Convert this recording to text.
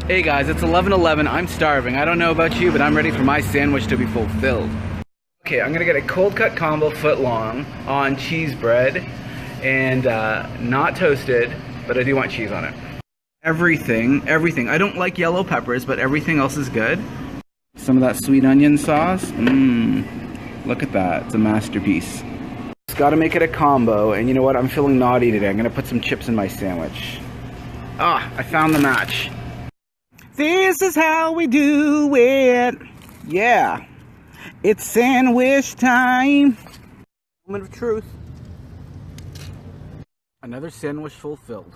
Hey guys, it's 11:11. I'm starving. I don't know about you, but I'm ready for my sandwich to be fulfilled. Okay, I'm gonna get a cold cut combo foot long on cheese bread and not toasted, but I do want cheese on it. Everything. I don't like yellow peppers, but everything else is good. Some of that sweet onion sauce. Look at that. It's a masterpiece. Just gotta make it a combo, and you know what? I'm feeling naughty today. I'm gonna put some chips in my sandwich. Ah, I found the match. This is how we do it. Yeah. It's sandwich time. Moment of truth. Another sandwich fulfilled.